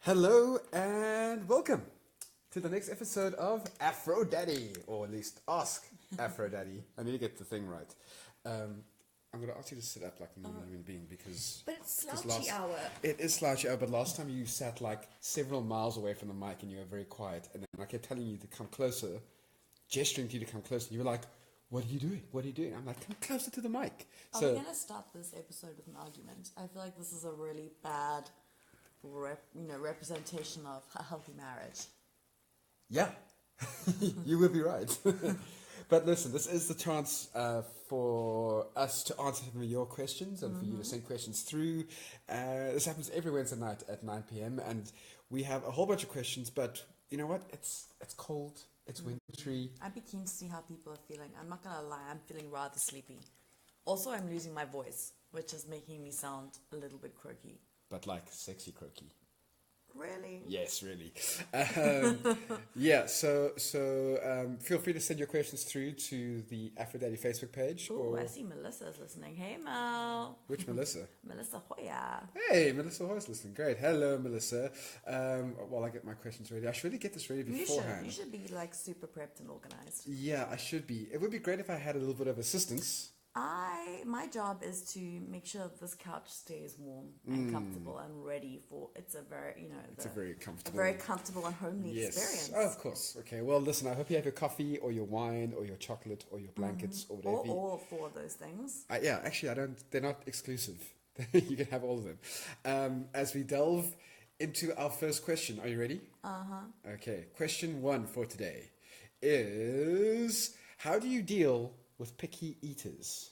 Hello and welcome to the next episode of Afro Daddy, or at least Ask Afro Daddy. I need to get the thing right. I'm going to ask you to sit up like a normal human being because... But it's slouchy hour. It is slouchy hour, but last time you sat like several miles away from the mic and you were very quiet, and then I kept telling you to come closer, gesturing to you to come closer, and you were like, what are you doing? What are you doing? I'm like, come closer to the mic. Are we going to start this episode with an argument? I feel like this is a really bad representation of a healthy marriage. Yeah, you will be right. But listen, this is the chance for us to answer some of your questions and for you to send questions through. This happens every Wednesday night at 9 p.m. and we have a whole bunch of questions, but you know what? It's cold, it's wintry. I'd be keen to see how people are feeling. I'm not going to lie, I'm feeling rather sleepy. Also, I'm losing my voice, which is making me sound a little bit croaky. But like sexy croaky. Really? Yes, really. Yeah, so feel free to send your questions through to the Aphrodite Facebook page. Oh, I see Melissa's listening. Hey, Mel. Which Melissa? Melissa Hoya. Hey, Melissa Hoy's listening. Great. Hello, Melissa. While I get my questions ready, I should really get this ready beforehand. You should be like super prepped and organized. Yeah, I should be. It would be great if I had a little bit of assistance. My job is to make sure that this couch stays warm and comfortable and ready for. It's a very very comfortable and homely experience. Oh, of course. Okay. Well, listen. I hope you have your coffee or your wine or your chocolate or your blankets or whatever. Or all four of those things. Yeah. Actually, I don't. They're not exclusive. You can have all of them. As we delve into our first question, are you ready? Okay. Question 1 for today is: how do you deal with picky eaters?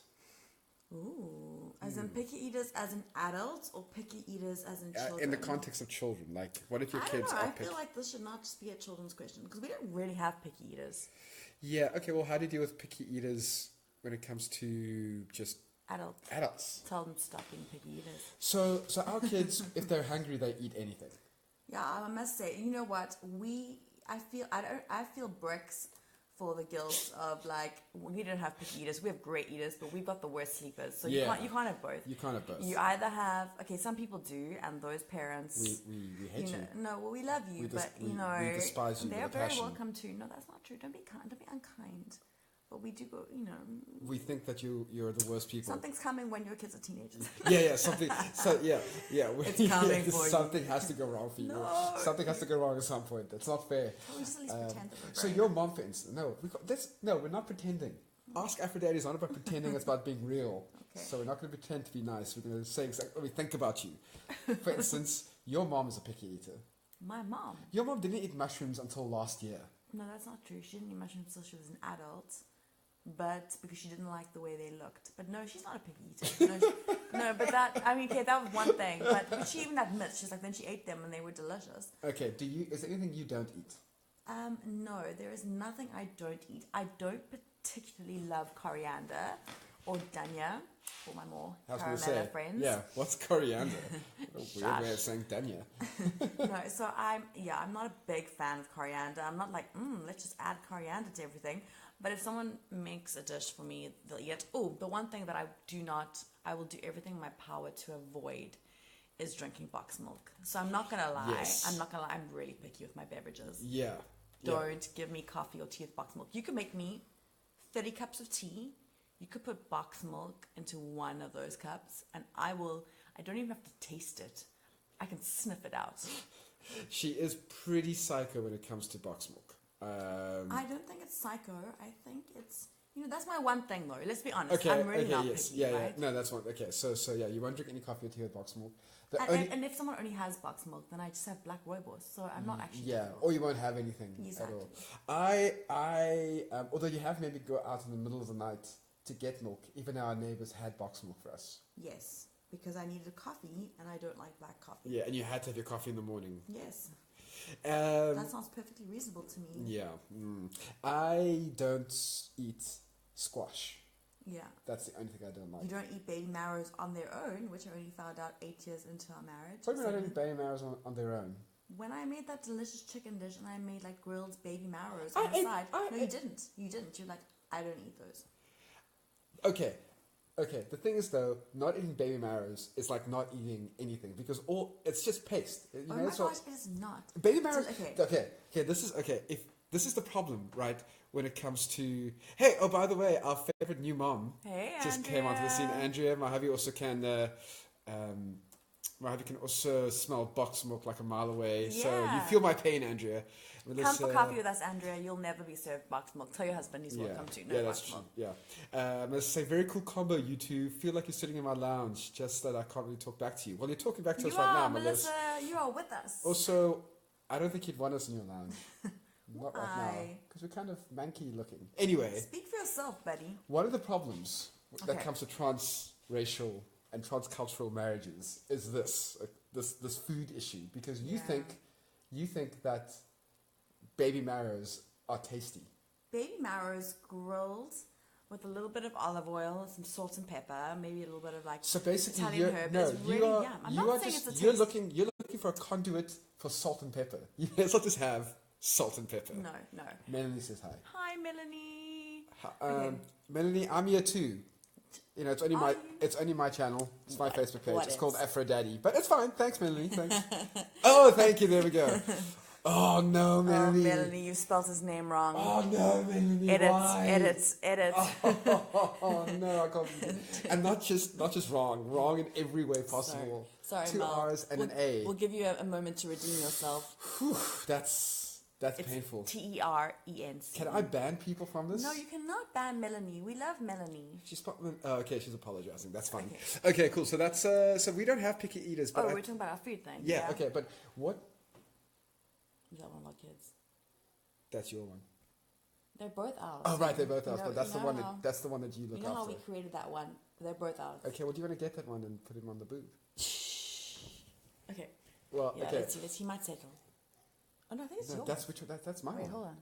Ooh, as in picky eaters as in adults or picky eaters as in children? In the context of children, like what if your kids are picky? I feel like this should not just be a children's question because we don't really have picky eaters. Yeah, okay, well, how do you deal with picky eaters when it comes to just adults? Tell them to stop being picky eaters. So our kids, if they're hungry, they eat anything. Yeah, I must say, you know what? I feel bricks for the guilt of like we don't have picky eaters. We have great eaters, but we've got the worst sleepers. So you can't have both. You can't have both. You either have some people do, and those parents we hate you. No, well, we love you, we despise you. They're with very passion. welcome to. No, that's not true. Don't be kind. Don't be unkind. But we do go. We think that you're the worst people. Something's coming when your kids are teenagers. Yeah. Something. So yeah. It's coming for you. Something has to go wrong for you. No. Something has to go wrong at some point. That's not fair. Can we just at least pretend that we're So your mom, for instance, we're not pretending. Ask Aphrodite is not about pretending; it's about being real. Okay. So we're not going to pretend to be nice. We're going to say exactly what we think about you. For instance, your mom is a picky eater. My mom. Your mom didn't eat mushrooms until last year. No, that's not true. She didn't eat mushrooms until she was an adult. But because she didn't like the way they looked. But no, she's not a picky eater. No, but that was one thing. But she even admits, she's like, then she ate them and they were delicious. Okay, is there anything you don't eat? No, there is nothing I don't eat. I don't particularly love coriander or dania for my more caramella friends. Yeah, what's coriander? A weird way of saying dania. No, so I'm not a big fan of coriander. I'm not like, let's just add coriander to everything. But if someone makes a dish for me, they'll eat it. Oh, the one thing that I will do everything in my power to avoid is drinking box milk. So I'm not going to lie. Yes. I'm really picky with my beverages. Yeah. Don't give me coffee or tea with box milk. You can make me 30 cups of tea. You could put box milk into one of those cups and I don't even have to taste it. I can sniff it out. She is pretty psycho when it comes to box milk. I don't think it's psycho. I think it's that's my one thing though. Let's be honest. I'm really not picky, right? No, that's one. Okay, so you won't drink any coffee or tea with box milk. And if someone only has box milk, then I just have black rooibos. So I'm not actually. Yeah, or you won't have anything at all. I although you have maybe go out in the middle of the night to get milk. Even our neighbors had box milk for us. Yes, because I needed a coffee and I don't like black coffee. Yeah, and you had to have your coffee in the morning. Yes. That sounds perfectly reasonable to me. Yeah. I don't eat squash. Yeah. That's the only thing I don't like. You don't eat baby marrows on their own, which I only found out 8 years into our marriage. What do you mean I don't eat baby marrows on their own? When I made that delicious chicken dish and I made like grilled baby marrows on the side. No, you didn't. You didn't. You're like, I don't eat those. Okay. Okay, the thing is though, not eating baby marrows is like not eating anything because it's just paste. You Oh know, my so gosh, it is not. baby marrows. Okay. Okay. This is okay. If this is the problem, right? When it comes to hey, oh by the way, our favorite new mom Hey, just came onto the scene. Andrea. Andrea, my hubby also can. My hubby can also smell box milk like a mile away. So you Yeah. feel my pain, Andrea. Come for coffee with us, Andrea. You'll never be served boxed milk. Tell your husband he's welcome to. No yeah, that's boxed true. milk. Yeah. Let's say very cool combo, you two. Feel like you're sitting in my lounge, just that I can't really talk back to you. Well, you're talking back to us You right are, now, Melissa. You are with us. Also, I don't think you'd want us in your lounge. Not right now. Why? Because we're kind of manky looking. Anyway, Speak for yourself, buddy. one of the problems that Okay. comes to transracial and transcultural marriages is this food issue. Because you think that baby marrows are tasty. Baby marrows grilled with a little bit of olive oil, some salt and pepper, maybe a little bit of like So basically, Italian herb. no, It's really yum. I'm you not are saying just it's a you're taste. looking for a conduit for salt and pepper. Let's not just have salt and pepper. No. Melanie says hi. Hi, Melanie. Hi, Okay. Melanie, I'm here too. You know, Are you? it's only my channel. It's my Facebook page. what It's called is? Afro Daddy, but it's fine. Thanks, Melanie. Thanks. Oh, thank you. There we go. Oh no, Oh, Melanie. Melanie, you spelled his name wrong. Oh no, Melanie. Why? Edits. Oh no, I can't. And not just wrong in every way possible. Sorry, Two Mel. R's and an A. We'll give you a moment to redeem yourself. Whew, that's It's painful. TERENC. Can I ban people from this? No, you cannot ban Melanie. We love Melanie. Okay, she's apologizing. That's fine. Okay, cool. So that's so we don't have picky eaters, but Oh, we're talking about our food thing. yeah, okay, but what? Is that one of our kids? That's your one. They're both ours. Oh right, they're both ours, You know- but that's you the know one. how- That's the one that you You look know how after. we created that one? They're both ours. Okay, well, do you want to get that one and put him on the boob? Okay. Well, Yeah, okay. let's see. He might settle. Oh no, I think it's No, yours. that's my Wait, one. hold on.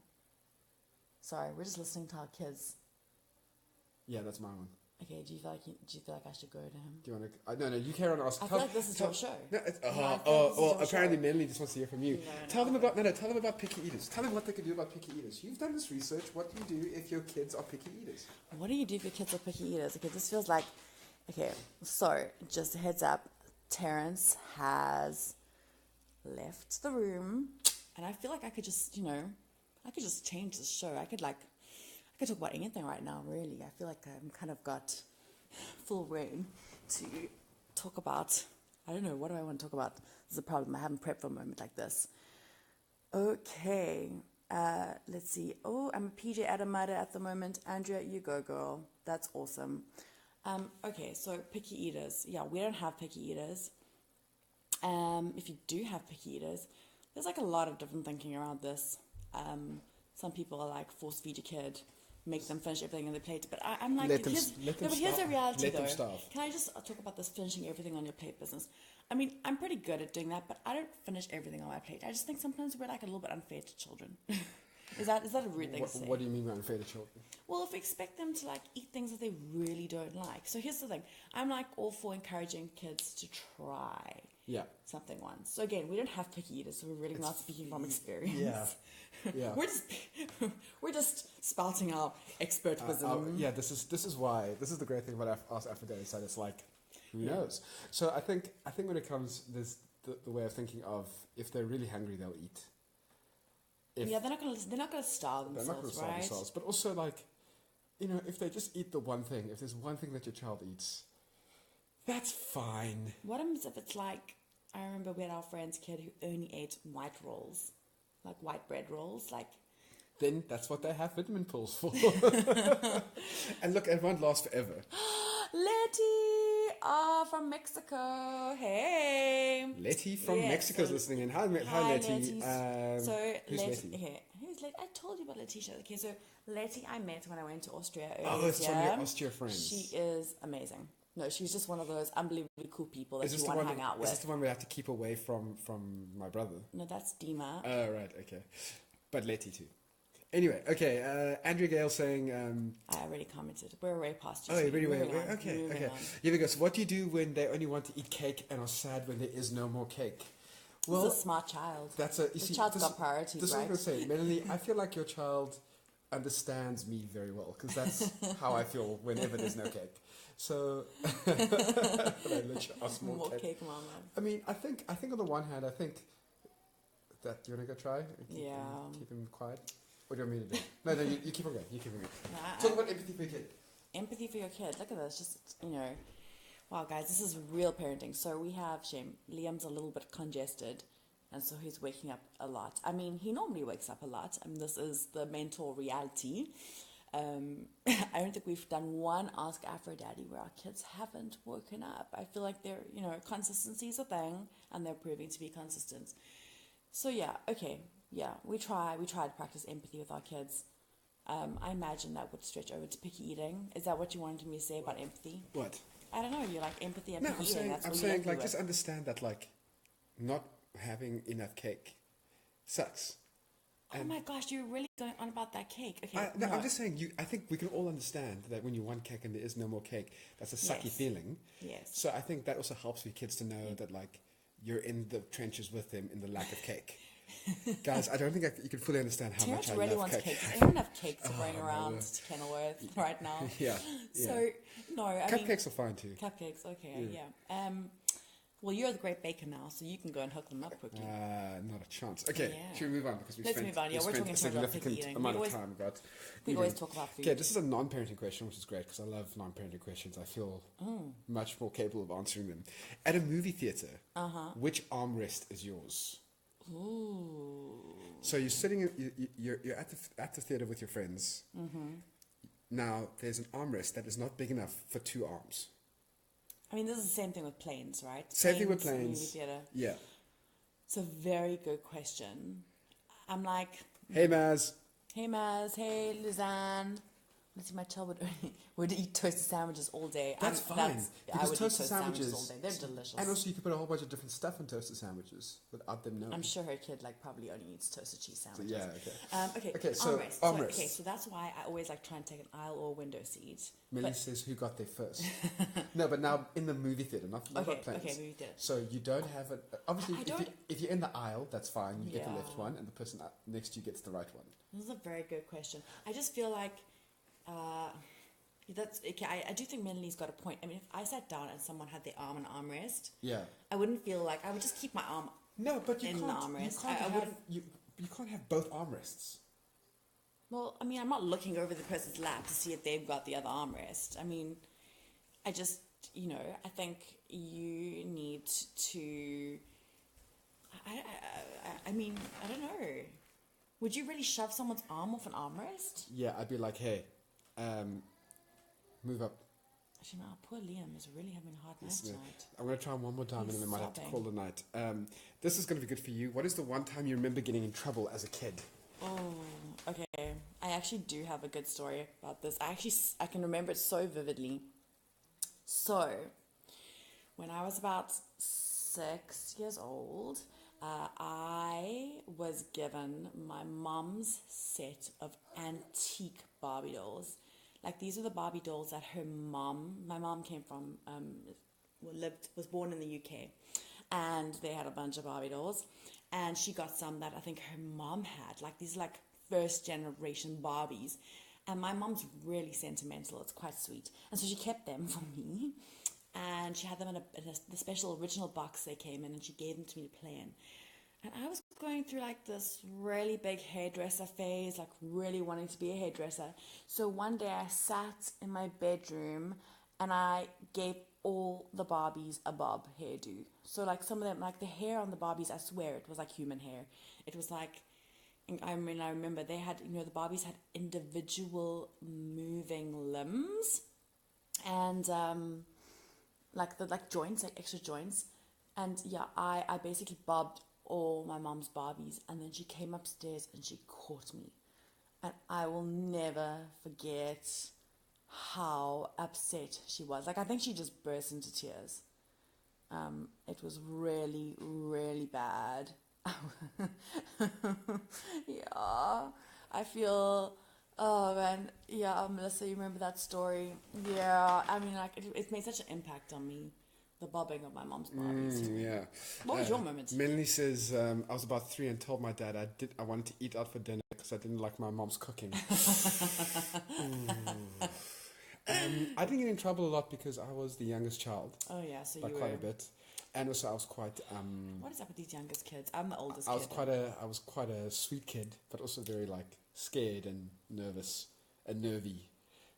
Sorry, we're just listening to our kids. Yeah, that's my one. Okay, do you feel like I should go to him? Do you want to? No, you carry on asking. I feel like this is your show. No, it's, Yeah, I feel like this is your apparently show. Melanie just wants to hear from you. No, Tell them no. about picky eaters. Tell them what they can do about picky eaters. You've done this research. What do you do if your kids are picky eaters? What do you do if your kids are picky eaters? Okay, this feels like. Okay, so just a heads up, Terrence has left the room, and I feel like I could just, I could just change the show. I could talk about anything right now. Really, I feel like I'm kind of got full reign to talk about. I don't know, what do I want to talk about? This is a problem. I haven't prepped for a moment like this. Okay, let's see. Oh, I'm a PJ Adamada at the moment. Andrea, you go, girl. That's awesome. Okay, so picky eaters. Yeah, we don't have picky eaters. If you do have picky eaters, there's like a lot of different thinking around this. Some people are like, force feed your kid, make them finish everything on their plate. But I'm like, Let them here's the starve. reality Let them though. starve. Can I just talk about this finishing everything on your plate business? I mean, I'm pretty good at doing that, but I don't finish everything on my plate. I just think sometimes we're like a little bit unfair to children. Is that a rude thing to say? What do you mean by unfair to children? Well, if we expect them to like eat things that they really don't like. So here's the thing. I'm like all for encouraging kids to try Yeah. something once. So again, we don't have picky eaters, so we're really not speaking from experience. Yeah. we're just spouting our expert wisdom. Yeah, this is the great thing about Ask Aphrodite side. It's like, who knows? So I think when it comes this the way of thinking of if they're really hungry, they'll eat. Yeah, they're not gonna starve They're not going to themselves, starve right? themselves, but also like, if they just eat the one thing, if there's one thing that your child eats, that's fine. What happens if it's like, I remember we had our friend's kid who only ate white rolls, like white bread rolls, like. Then that's what they have vitamin pills for. And look, it won't last forever. Letty, from Mexico. Hey. Letty from Yeah, Mexico's so- listening in. Hi Letty. Letties. So who's Letty? Letty? Who's Letty? I told you about Letitia. Okay, so Letty I met when I went to Austria earlier Oh, this it's one of your year. Austria friends. She is amazing. No, she's just one of those unbelievably cool people that Is this you the want one? to hang out Is this with. the one we have to keep away from my brother? No, that's Dima. Oh right, okay. But Letty too. Anyway, okay. Andrea Gale saying. I already commented. We're way past you. Oh, so really? moving Wait. on, Okay. moving on. Here we go. So, what do you do when they only want to eat cake and are sad when there is no more cake? Well, a smart child. That's a. You The see, child's this, got priorities, this right? is what I'm going to say, Melanie. I feel like your child understands me very well because that's how I feel whenever there's no cake. So they literally ask more cake. Mama. I mean, I think on the one hand, I think that you wanna go try. Keep him quiet. What do you want me to do? No, you keep on going. You keep on going. Talk about empathy for your kid. Empathy for your kid. Look at this. Just, wow, guys, this is real parenting. So we have Shem. Liam's a little bit congested, and so he's waking up a lot. I mean, he normally wakes up a lot. I mean, this is the mental reality. I don't think we've done one Ask Afro Daddy where our kids haven't woken up. I feel like they're, consistency is a thing, and they're proving to be consistent. So yeah, okay, yeah, we try to practice empathy with our kids. I imagine that would stretch over to picky eating. Is that what you wanted me to say about empathy? What? I don't know. You like empathy and No, picky eating. I'm saying like just understand that like not having enough cake sucks. Oh my gosh, you're really going on about that cake. Okay, no, I'm just saying. I think we can all understand that when you want cake and there is no more cake, that's a sucky feeling. Yes. So I think that also helps for kids to know that like you're in the trenches with them in the lack of cake. Guys, I don't think you can fully understand how Terrence much I really love wants cake. cake. There's not enough cake to bring around to Kenilworth right now. Yeah. So no, cupcakes are fine too. Cupcakes, okay, yeah. Well, you're the great baker now, so you can go and hook them up quickly. Not a chance. Okay, should we move on because Let's move on. Yeah, we're talking a significant about amount of time about. We always talk about food. Okay, this is a non-parenting question, which is great because I love non-parenting questions. I feel much more capable of answering them. At a movie theater, which armrest is yours? Ooh. So you're sitting, you're at the theater with your friends. Mm-hmm. Now there's an armrest that is not big enough for two arms. I mean, this is the same thing with planes, right? Same thing with planes. Movie theater. Yeah. It's a very good question. I'm like, hey Maz. Hey Maz. Hey Lizanne. Let's see, my child would eat toasted sandwiches all day. That's fine. I would eat toasted sandwiches all day. They're delicious. And also you could put a whole bunch of different stuff in toasted sandwiches without them knowing. I'm sure her kid probably only eats toasted cheese sandwiches. So, okay. Okay, so armrest. So that's why I always try and take an aisle or window seat. Millie says who got there first. No, but now in the movie theater, not planes. Okay, movie theater. So you don't have it. Obviously, if you're in the aisle, that's fine. You get the left one, and the person next to you gets the right one. This is a very good question. I just feel like. That's okay. I do think Melanie's got a point. I mean, if I sat down and someone had their arm on armrest, I wouldn't feel like I would just keep my arm. No, but you in can't. The armrest. You can't have both armrests. Well, I mean, I'm not looking over the person's lap to see if they've got the other armrest. I mean, I just, I think you need to. I mean, I don't know. Would you really shove someone's arm off an armrest? Yeah, I'd be like, hey. Move up. Actually, poor Liam is really having a hard night tonight. I'm going to try one more time and then we might have to call the night. This is going to be good for you. What is the one time you remember getting in trouble as a kid? Oh, okay. I actually do have a good story about this. I can remember it so vividly. So, when I was about 6 years old, I was given my mom's set of antique Barbie dolls. Like, these are the Barbie dolls that my mom came from, was born in the UK, and they had a bunch of Barbie dolls, and she got some that I think her mom had. Like, these like first generation Barbies, and my mom's really sentimental. It's quite sweet, and so she kept them for me, and she had them in the special original box they came in, and she gave them to me to play in. And I was going through like this really big hairdresser phase, like really wanting to be a hairdresser. So one day I sat in my bedroom and I gave all the Barbies a bob hairdo. So like some of them, like the hair on the Barbies, I swear it was like human hair. It was like, I remember they had, the Barbies had individual moving limbs and like joints, like extra joints. And yeah, I basically bobbed all my mom's Barbies, and then she came upstairs and she caught me, and I will never forget how upset she was. Like, I think she just burst into tears. It was really, really bad. Yeah, I feel. Oh man, yeah, Melissa, you remember that story? Yeah, I mean, like it made such an impact on me. The bobbing of my mom's Barbies. Yeah. What was your moment? Melanie says, I was about 3 and told my dad I wanted to eat out for dinner because I didn't like my mom's cooking. I didn't get in trouble a lot because I was the youngest child. Oh yeah, so By you quite were. a bit. And also I was quite... What is up with these youngest kids? I'm the oldest I was kid. quite a sweet kid, but also very like scared and nervous and nervy.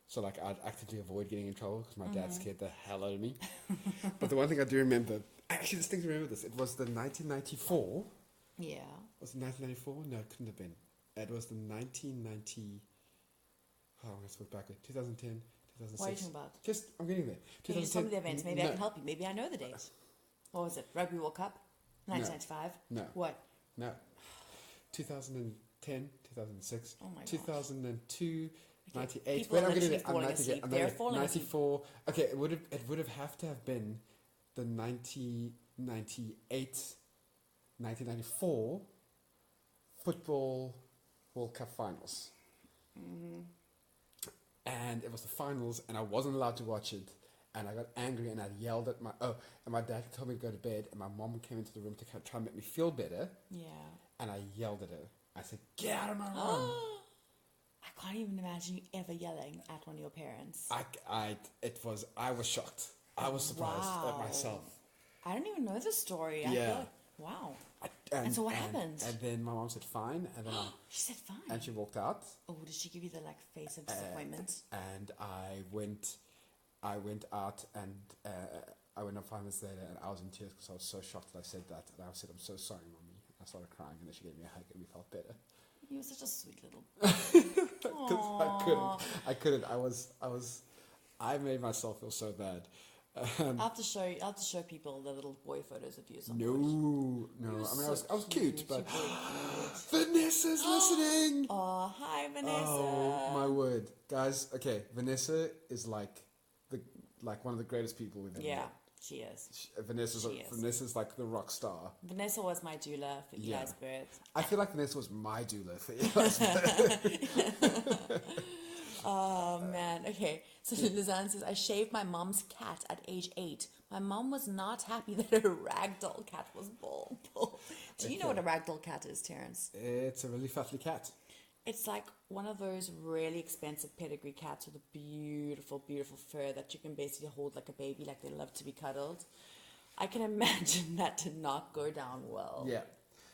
So like I'd actively avoid getting in trouble because my dad scared the hell out of me. But the one thing I do remember, I actually distinctly remember this. It was the 1994. Yeah. Was it 1994? No, it couldn't have been. It was the 1990. Oh, let's look back at 2010, 2006. What are you talking about? Just I'm getting there. Can you just tell me the events? Maybe I No. can help you. Maybe I know the date. What was it? Rugby World Cup? 1995? No. What? No. 2010, 2006, Oh my gosh. 2002, Okay, 98. people Wait, are I'm getting literally it. I'm falling 90 asleep. I'm They're getting it. falling asleep. 94. Okay, it would have to have been the 1994 football World Cup finals. And it was the finals, and I wasn't allowed to watch it. And I got angry, and I yelled at and my dad told me to go to bed, and my mom came into the room to try and make me feel better. Yeah. And I yelled at her. I said, "Get out of my room!" I can't even imagine you ever yelling at one of your parents. I was shocked. I was surprised at myself. I don't even know the story. I Yeah. feel like, wow. And so what happened? And then my mom said, "Fine," and then She said fine. and she walked out. Oh, did she give you the like face of disappointment? And I went out, and I went up 5 minutes later, and I was in tears because I was so shocked that I said that. And I said, "I'm so sorry, mommy." I started crying, and then she gave me a hug, and we felt better. You were such a sweet little. Because I couldn't. I made myself feel so bad. I'll have to show people the little boy photos of you. Some No. I mean, I was cute, but You were cute. Vanessa's listening. Oh, hi, Vanessa. Oh my word, guys! Okay, Vanessa is like one of the greatest people we've ever Yeah, met. she is. Vanessa's like the rock star. Vanessa was my doula for Yeah. Eli's birth. I feel like Vanessa was my doula for Eli's birth. Oh man. Okay. So Lizanne says, I shaved my mom's cat at age 8. My mom was not happy that her ragdoll cat was bald. Do you know what a ragdoll cat is, Terrence? It's a really fussy cat. It's like one of those really expensive pedigree cats with a beautiful, beautiful fur that you can basically hold like a baby, like they love to be cuddled. I can imagine that did not go down well. Yeah,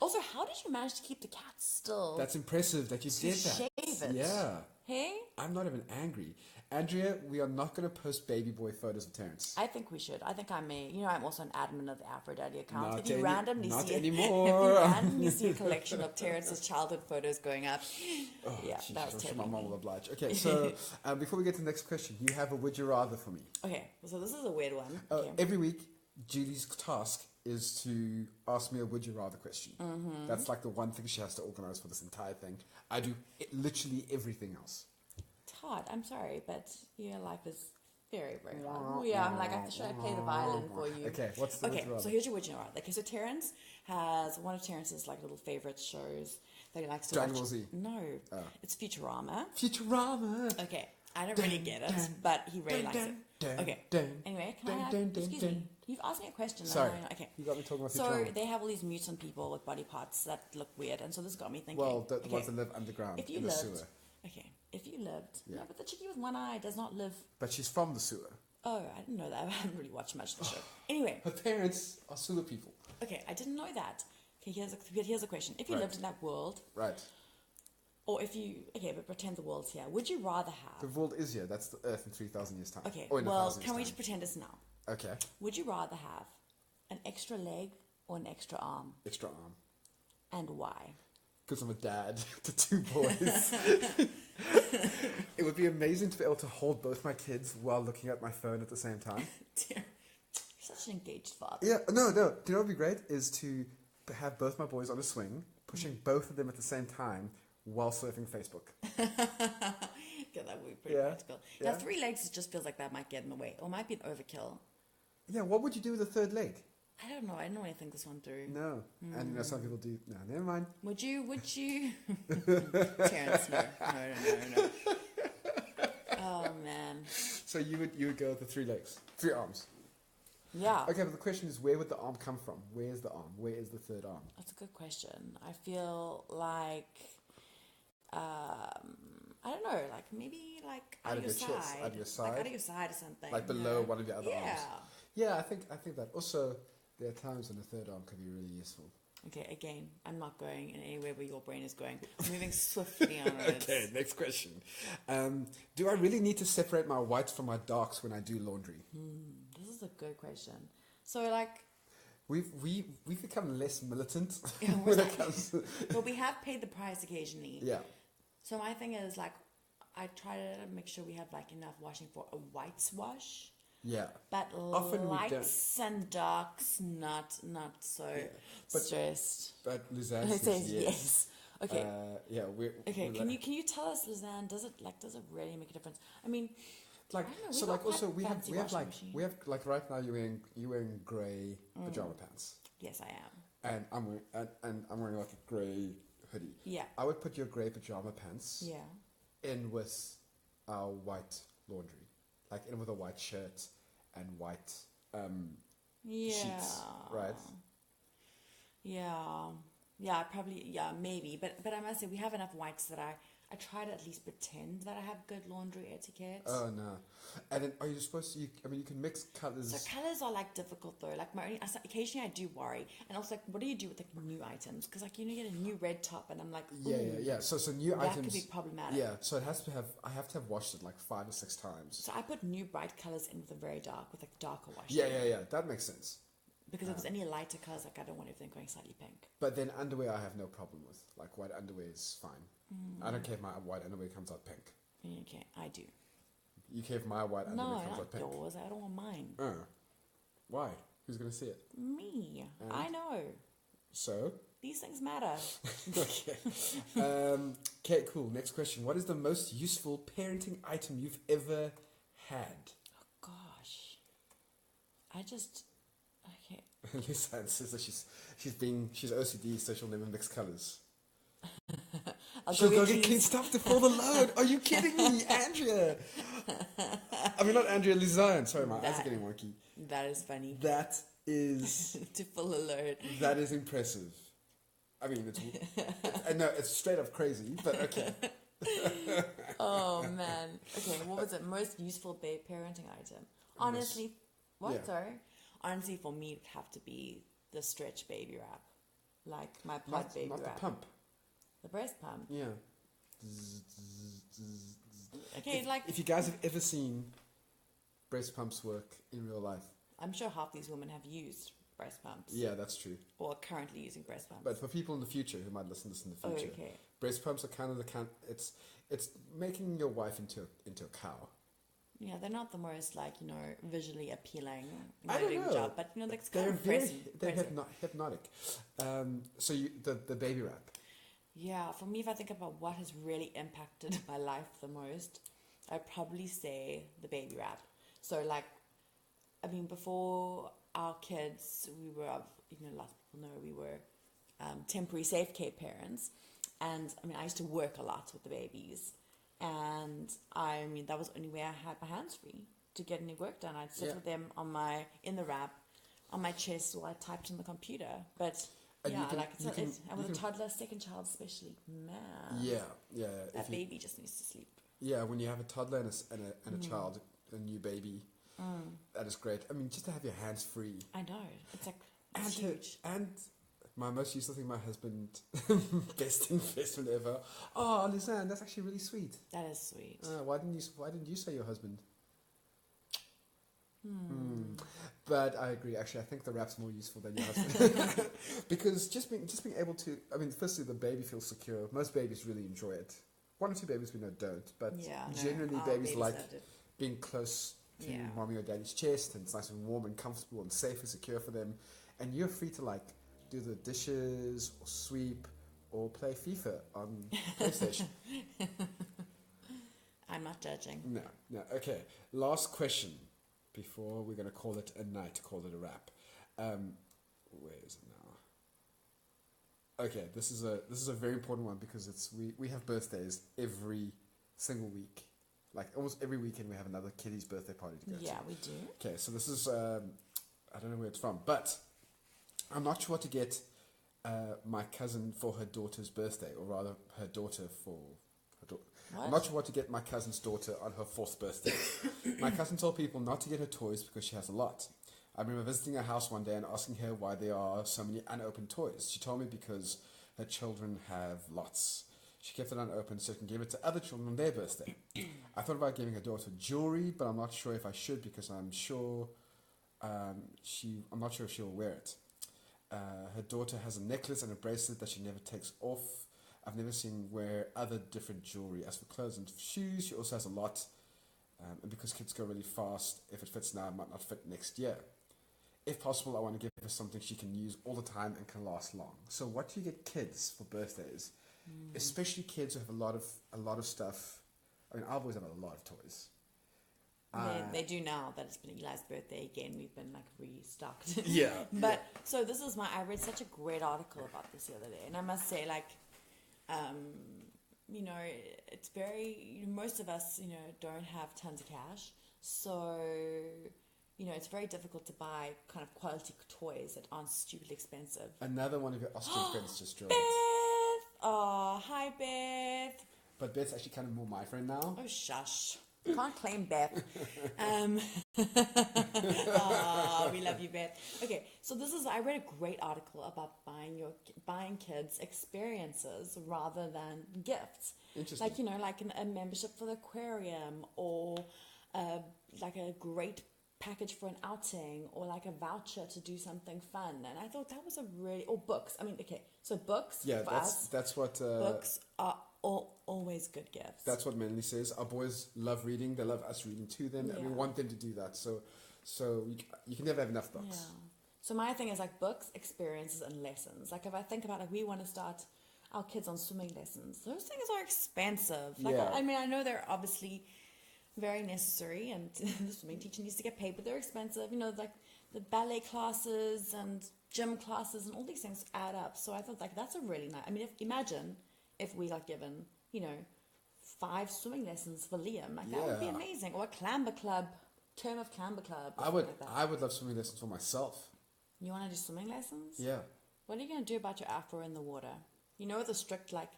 Also, how did you manage to keep the cat still? that's impressive that you did that. shave it. Yeah, Hey? I'm not even angry. Andrea, we are not going to post baby boy photos of Terrence. I think we should. I think I'm I'm also an admin of the Aphrodite account. Not If you any- randomly not see anymore. if you randomly see a collection of Terrence's childhood photos going up, yeah, Jeez, that was I'm sure my terrible. mom will oblige. Okay, so before we get to the next question, you have a would you rather for me. Okay, so this is a weird one. Okay. Every week, Julie's task is to ask me a would you rather question. Mm-hmm. That's like the one thing she has to organize for this entire thing. I do literally everything else. It's hard. I'm sorry, but your life is very, very hard. Yeah, I'm like, should I play the violin for you? Okay, what's the would Okay, you rather? so here's your would you rather. Okay, so Terrence has one of Terrence's like little favorite shows that he likes to Dragon watch. Ball Z. No, it's Futurama. Futurama. Okay, I don't really get it, but he really likes it. Okay. Anyway, can I have, excuse me. You've asked me a question. Sorry. Okay. You got me talking about So Futurama. they have all these mutant people with body parts that look weird, and so this got me thinking. Well, the okay, ones that live underground if you in the lived, sewer. okay, if you lived, Yeah. no, but the chickie with one eye does not live. But she's from the sewer. Oh, I didn't know that. I haven't really watched much of the show. Anyway, Her parents are sewer people. okay, I didn't know that. Okay, here's a question. If you Right. lived in that world, Right. or if you, okay, but pretend the world's here, would you rather have? The world is here. That's the Earth in 3,000 years' time. Okay, Or in well, 1,000 can we years' just pretend it's now? time. Okay. Would you rather have an extra leg or an extra arm, Extra arm. and why? Because I'm a dad to 2 boys. It would be amazing to be able to hold both my kids while looking at my phone at the same time. Dear, you're such an engaged father. Yeah, no. Do you know what would be great? Is to have both my boys on a swing, pushing both of them at the same time while surfing Facebook. Yeah, that would be pretty Yeah, practical. yeah. Now, 3 legs, it just feels like that might get in the way, or might be an overkill. Yeah, what would you do with a third leg? I don't know. I don't really think this one through. No. And some people do. No, never mind. Would you? Terrence, no. Oh, man. So you would go with the 3 legs, 3 arms. Yeah. Okay, but the question is, where would the arm come from? Where's the arm? Where is the third arm? That's a good question. I feel like, I don't know, like maybe like Out out of your your chest, side. out of your Like side? out of your side or something. Like you below know? one of your other Yeah. arms. Yeah, I think that. Also, there are times when the third arm can be really useful. Okay, again, I'm not going in anywhere where your brain is going. I'm moving swiftly onwards. Okay, next question. Do I really need to separate my whites from my darks when I do laundry? This is a good question. So, like, We've become less militant Yeah, when it comes to, but we have paid the price occasionally. yeah. So my thing is, like, I try to make sure we have, like, enough washing for a whites wash. Yeah. But Often we lights and darks, not so But- stressed. But Luzanne It says says yes. yes. Okay. Yeah, Okay, we're can you tell us, Lizanne, does it really make a difference? I mean, like I don't know, we so got like also quite we have fancy we have washing like machine. we have like right now you're wearing grey pajama pants yes, I am. and I'm wearing like a grey hoodie. Yeah. I would put your grey pajama pants Yeah. in with our white laundry, like in with a white shirt and white Yeah. sheets, right? Yeah. Yeah, probably, yeah, maybe. But I must say, we have enough whites that I try to at least pretend that I have good laundry etiquette. Oh no! And then are you supposed to? I mean, you can mix colors. So colors are like difficult though. Like occasionally I do worry, and also like, what do you do with like new items? Because like you get a new red top, and I'm like, Yeah, ooh, yeah. So new that items could be problematic. Yeah, so it has to have. I have to have washed it like 5 or 6 times. So I put new bright colors in with a very dark, with like darker wash. Yeah. That makes sense. Because if there's any lighter colors, like I don't want everything going slightly pink. But then underwear, I have no problem with. Like white underwear is fine. I don't care if my white underwear comes out pink. Okay, I do. You care if my white underwear No, comes not out pink? yours. I don't want mine. Why? Who's gonna see it? Me. And? I know. So These things matter. okay. Okay, cool. Next question. What is the most useful parenting item you've ever had? Gosh. I just. Okay. Lisa says that she's OCD, so she'll never mix colors. She'll go get clean stuff to fill the load. Are you kidding me, Andrea? I mean, not Andrea, Lizanne. Sorry, my eyes are getting wonky. That is funny. That is To full alert. that is impressive. I mean, it's straight up crazy, but okay. Oh man. Okay, what was it? Most useful parenting item? Honestly, what? yeah. Sorry. Honestly, for me, it'd have to be the stretch baby wrap, like my pod baby Not wrap, the pump. the breast pump. Yeah. Okay, If you guys have ever seen breast pumps work in real life, I'm sure half these women have used breast pumps. yeah, that's true. Or are currently using breast pumps. But for people in the future who might listen to this in the future, Okay. breast pumps are kind of it's making your wife into a cow. Yeah, they're not the most visually appealing I don't doing know. job, but it's kind They're of very impressive. hypnotic. So the baby wrap. Yeah, for me, if I think about what has really impacted my life the most, I'd probably say the baby wrap. So, before our kids, we were, lots of people know we were temporary safe care parents. And, I used to work a lot with the babies. And, that was the only way I had my hands free to get any work done. I'd sit with them in the wrap, on my chest, while I typed on the computer. But... And yeah, you with a toddler, second child especially, man. Yeah. That baby just needs to sleep. Yeah, when you have a toddler and a child, a new baby, that is great. Just to have your hands free. I know. It's huge. And my most useful thing, my husband, best investment ever. Oh, Lizanne, that's actually really sweet. That is sweet. Why didn't you say your husband? But I agree. Actually, I think the wrap's more useful than your husband because just being able to. Firstly, the baby feels secure. Most babies really enjoy it. 1 or 2 babies we know don't, but generally our babies like loved it. being close to Yeah. mommy or daddy's chest, and it's nice and warm and comfortable and safe and secure for them. And you're free to do the dishes or sweep or play FIFA on PlayStation. I'm not judging. No. Okay. Last question before we're going to call it a night, call it a wrap. Where is it now? Okay, this is a very important one because we have birthdays every single week. Like almost every weekend we have another kiddie's birthday party to go to. Yeah, we do. Okay, so this is I don't know where it's from, but I'm not sure what to get my cousin for her daughter's birthday, or rather, her daughter for her daughter. I'm not sure what to get my cousin's daughter on her 4th birthday. My cousin told people not to get her toys because she has a lot. I remember visiting her house one day and asking her why there are so many unopened toys. She told me because her children have lots. She kept it unopened so she can give it to other children on their birthday. I thought about giving her daughter jewelry, but I'm not sure if I should because I'm not sure if she'll wear it. Her daughter has a necklace and a bracelet that she never takes off. I've never seen wear other different jewelry. As for clothes and shoes, she also has a lot. And because kids go really fast, if it fits now, it might not fit next year. If possible, I want to give her something she can use all the time and can last long. So what do you get kids for birthdays? Especially kids who have a lot of stuff. I mean, our boys have a lot of toys. They do now that it's been Eli's birthday again. We've been like restocked. Yeah. But so this is I read such a great article about this the other day, and I must say, like, you know, it's very, most of us, you know, don't have tons of cash, so, you know, it's very difficult to buy kind of quality toys that aren't stupidly expensive. Another one of your Austrian friends just joined. Beth! Oh, hi, Beth. But Beth's actually kind of more my friend now. Oh, shush. Can't claim Beth. We love you, Beth. Okay, so I read a great article about buying kids experiences rather than gifts. Interesting. Like, you know, like a membership for the aquarium, or like a great package for an outing, or like a voucher to do something fun. And I thought that was or books. I mean, okay, so books. Yeah, for us, that's what books are always good gifts. That's what Manly says. Our boys love reading. They love us reading to them, and we want them to do that. So you can never have enough books. Yeah. So my thing is like books, experiences, and lessons. Like if I think about we want to start our kids on swimming lessons. Those things are expensive. Like I mean, I know they're obviously very necessary, and the swimming teacher needs to get paid, but they're expensive. You know, like the ballet classes and gym classes and all these things add up. So I thought like that's a really nice. I mean, imagine if we got given, you know, 5 swimming lessons for Liam, like that would be amazing. Or a clamber club, term of clamber club. I would love swimming lessons for myself. You want to do swimming lessons? Yeah. What are you going to do about your afro in the water? You know, the strict like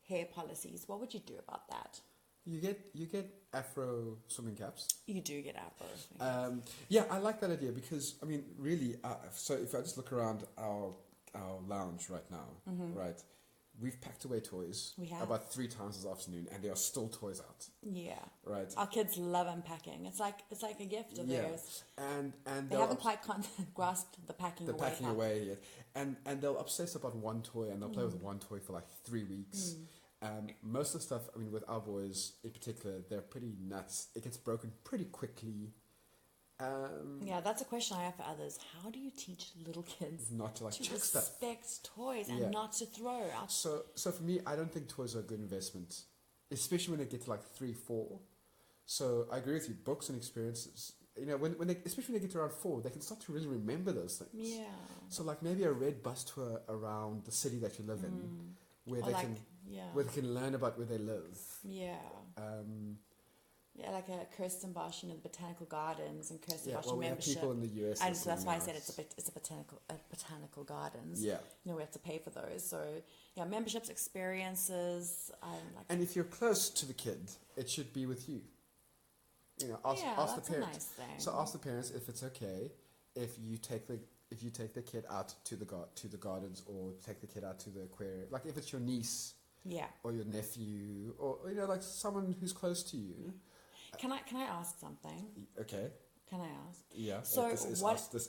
hair policies. What would you do about that? You get afro swimming caps. You do get afro. Yeah, I like that idea because I mean, really. So if I just look around our lounge right now, right. We've packed away toys about 3 times this afternoon, and there are still toys out. Yeah. Right. Our kids love unpacking. It's like a gift of theirs. And they haven't quite grasped the packing away yet. And they'll obsess about one toy, and they'll play with one toy for like 3 weeks. Most of the stuff, I mean, with our boys in particular, they're pretty nuts. It gets broken pretty quickly. Yeah, that's a question I have for others. How do you teach little kids not to chuck stuff? Respect toys and not to throw out? So for me, I don't think toys are a good investment, especially when they get to like 3, 4. So I agree with you. Books and experiences. You know, when they, especially when they get to around 4, they can start to really remember those things. Yeah. So like maybe a red bus tour around the city that you live in, where they can learn about where they live. Yeah. Yeah, like a Kirstenbosch, you know, the botanical gardens and Kirstenbosch we membership. Have people in the US. And so that's why I said it's a botanical gardens. Yeah. You know, we have to pay for those. So yeah, memberships, experiences. And if you're close to the kid, it should be with you. You know, ask the parents. A nice thing. So ask the parents if it's okay if you take the kid out to the gardens, or take the kid out to the aquarium. Like if it's your niece. Yeah. Or your nephew, or you know, like someone who's close to you. Can I ask something? Okay. Can I ask? Yeah. So this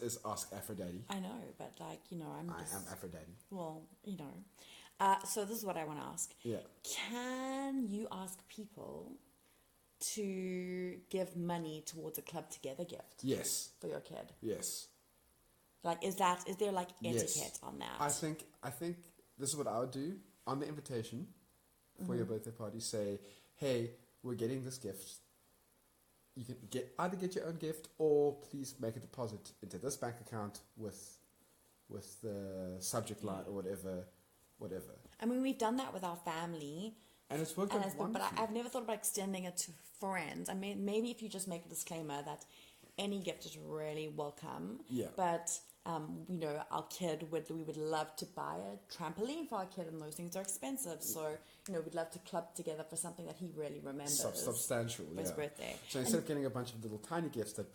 is Ask Aphrodite. I know, but like, you know, I am Aphrodite. Well, you know. So this is what I want to ask. Yeah. Can you ask people to give money towards a club together gift? Yes. For your kid? Yes. Like, is there like etiquette on that? I think this is what I would do on the invitation for your birthday party. Say, hey, we're getting this gift. You can either get your own gift, or please make a deposit into this bank account with the subject line or whatever. I mean, we've done that with our family, and it's worked out wonderfully. But I've never thought about extending it to friends. I mean, maybe if you just make a disclaimer that any gift is really welcome. Yeah. But you know, our kid we would love to buy a trampoline for our kid, and those things are expensive. So you know, we'd love to club together for something that he really remembers. Substantial, for his birthday. So instead of getting a bunch of little tiny gifts that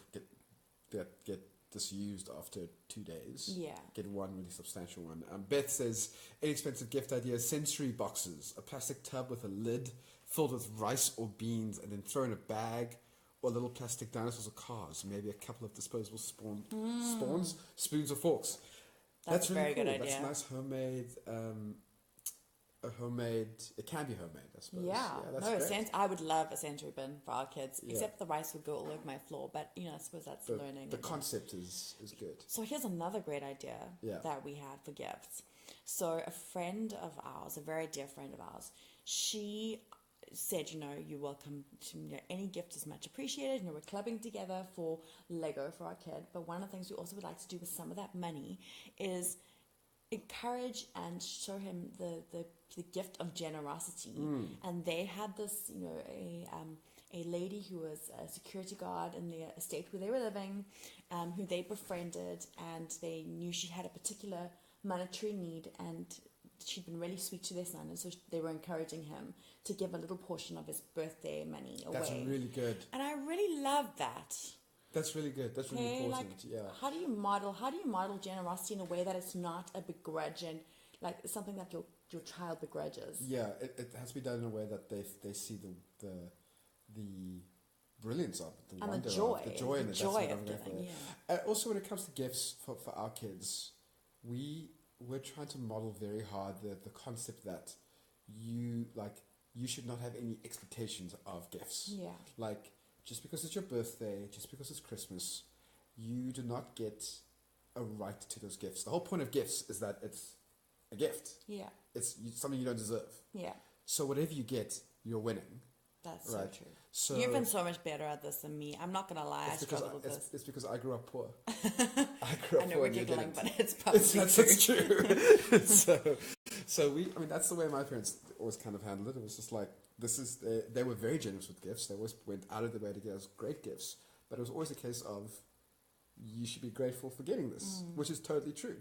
get disused after 2 days, get one really substantial one. Beth says, inexpensive gift idea: sensory boxes, a plastic tub with a lid filled with rice or beans, and then throw in a bag. Or little plastic dinosaurs or cars, maybe a couple of disposable spoons, spoons or forks. That's really a very cool. good idea. That's nice homemade. It can be homemade, I suppose. Yeah, that's no, great. I would love a sensory bin for our kids, except the rice would go all over my floor. But you know, I suppose that's learning. The concept is good. So here's another great idea that we had for gifts. So a friend of ours, a very dear friend of ours, she said, you know, you're welcome to, you know, any gift is much appreciated. You know, we're clubbing together for Lego for our kid. But one of the things we also would like to do with some of that money is encourage and show him the gift of generosity. And they had this, you know, a lady who was a security guard in the estate where they were living, who they befriended, and they knew she had a particular monetary need, and she'd been really sweet to their son, and so they were encouraging him to give a little portion of his birthday money away. That's really good. And I really love that. That's really good. That's really important. How do you model generosity in a way that it's not a begrudge and like something that your child begrudges? Yeah, it has to be done in a way that they see the brilliance of it, the and wonder the joy, of the joy in it. joy That's of what I'm giving. going for. Also, when it comes to gifts for our kids, we're trying to model very hard the concept that you should not have any expectations of gifts. Yeah. Like, just because it's your birthday, just because it's Christmas, you do not get a right to those gifts. The whole point of gifts is that it's a gift. Yeah. It's something you don't deserve. Yeah. So whatever you get, you're winning. That's right? so true. So you've been so much better at this than me. I'm not gonna lie, I struggled with this. It's because I grew up poor. I grew up I know poor. we're giggling, but it's probably That's true. so that's the way my parents always kind of handled it. It was just like, they were very generous with gifts. They always went out of their way to get us great gifts. But it was always a case of, you should be grateful for getting this, which is totally true.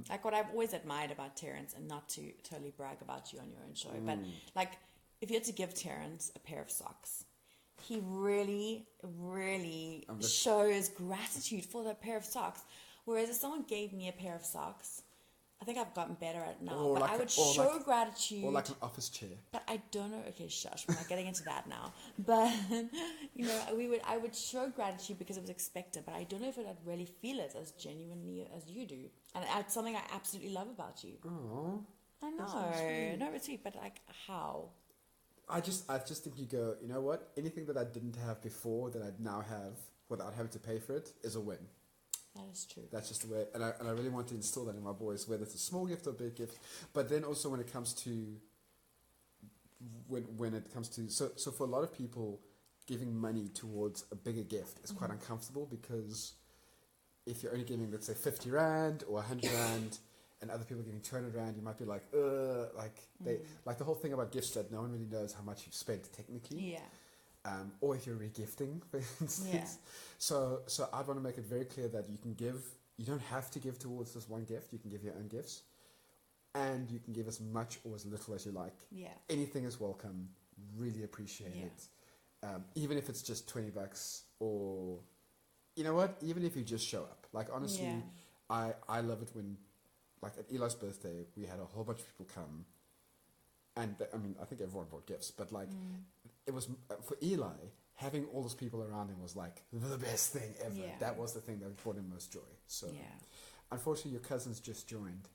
Like what I've always admired about Terrence, and not to totally brag about you on your own show, but like if you had to give Terrence a pair of socks, he really, really shows gratitude for that pair of socks. Whereas if someone gave me a pair of socks, I think I've gotten better at it now, but I would show gratitude. Or like an office chair. But I don't know. Okay, shush. We're not getting into that now. But you know, I would show gratitude because it was expected. But I don't know if I'd really feel it as genuinely as you do. And it's something I absolutely love about you. Oh, I know. No, it's sweet. But like, how? I just think you go, you know what? Anything that I didn't have before that I now have without having to pay for it is a win. That is true. That's just the way, and I really want to instill that in my boys, whether it's a small gift or a big gift. But then also when it comes to, so for a lot of people, giving money towards a bigger gift is quite uncomfortable, because if you're only giving, let's say, 50 Rand or 100 Rand, and other people giving 200 Rand, you might be like, like the whole thing about gifts that no one really knows how much you've spent technically. Yeah. Or if you're regifting, for instance. Yeah. So I'd want to make it very clear that you don't have to give towards this one gift. You can give your own gifts, and you can give as much or as little as you like. Yeah. Anything is welcome. Really appreciate it. Even if it's just $20, or, you know what? Even if you just show up. Like, honestly, I love it when, like at Eli's birthday, we had a whole bunch of people come. And I mean, I think everyone brought gifts, but like, it was for Eli, having all those people around him was like the best thing ever. Yeah. That was the thing that brought him most joy. So, unfortunately, your cousin's just joined.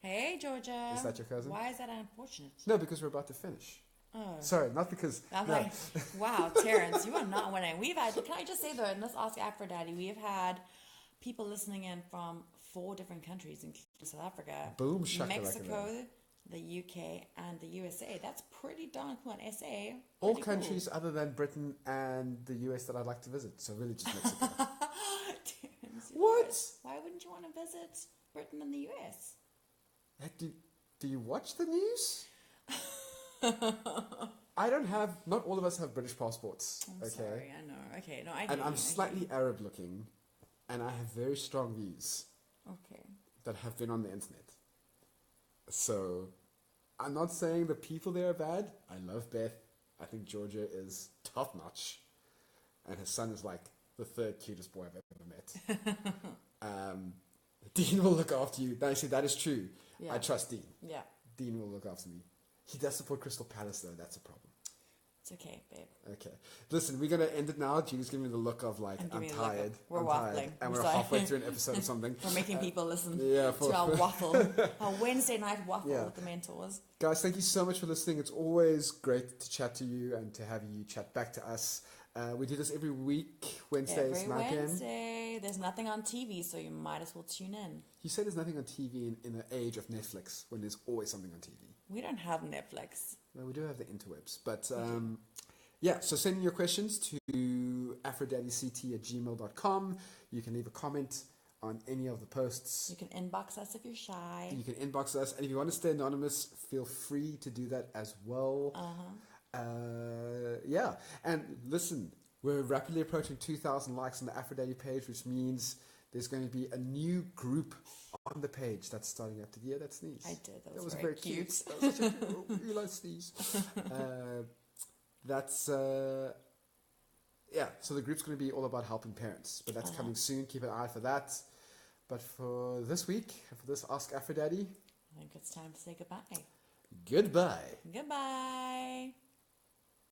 Hey, Georgia. Is that your cousin? Why is that unfortunate? No, because we're about to finish. Oh. Sorry, not because. I'm no. like, wow, Terrence, you are not winning. Can I just say though, and let's ask Aphrodite, we have had people listening in from 4 different countries, including South Africa, Boom, shakalaka. Mexico, the UK, and the USA. That's pretty darn cool. And SA. All countries other than Britain and the US that I'd like to visit. So really just Mexico. Terrence, What? Why wouldn't you want to visit Britain and the US? Do you watch the news? I don't have. Not all of us have British passports. I'm okay. sorry, I know. Okay, no, I get And you, I'm I get slightly you. Arab looking, and I have very strong views Okay. that have been on the internet. So, I'm not saying the people there are bad. I love Beth. I think Georgia is top notch, and his son is like the third cutest boy I've ever met. Dean will look after you. I say that is true. Yeah. I trust Dean. Yeah. Dean will look after me. He does support Crystal Palace though. That's a problem. It's okay, babe. Okay. Listen, we're going to end it now. Gina's giving me the look of like, I'm I'm giving you the look of, tired. we're I'm waffling. tired. And I'm we're sorry. halfway through an episode or something. We're making people listen yeah, to our waffle. Our Wednesday night waffle Yeah. with the mentors. Guys, thank you so much for listening. It's always great to chat to you and to have you chat back to us. We do this every week, Wednesdays, Every 9 p.m. Wednesday. There's nothing on TV, so you might as well tune in. You say there's nothing on TV in the age of Netflix when there's always something on TV. We don't have Netflix. Well, we do have the interwebs. But yeah, so send in your questions to afrodaddyct@gmail.com. You can leave a comment on any of the posts. You can inbox us if you're shy. You can inbox us. And if you want to stay anonymous, feel free to do that as well. Yeah. And listen, we're rapidly approaching 2,000 likes on the Aphrodite page, which means there's going to be a new group on the page that's starting up. Did you hear that sneeze? I did. That was very cute. That was such a Eli sneeze. That's yeah. So the group's going to be all about helping parents, but that's coming soon. Keep an eye for that. But for this week, for this Ask Aphrodite, I think it's time to say goodbye. goodbye. Goodbye.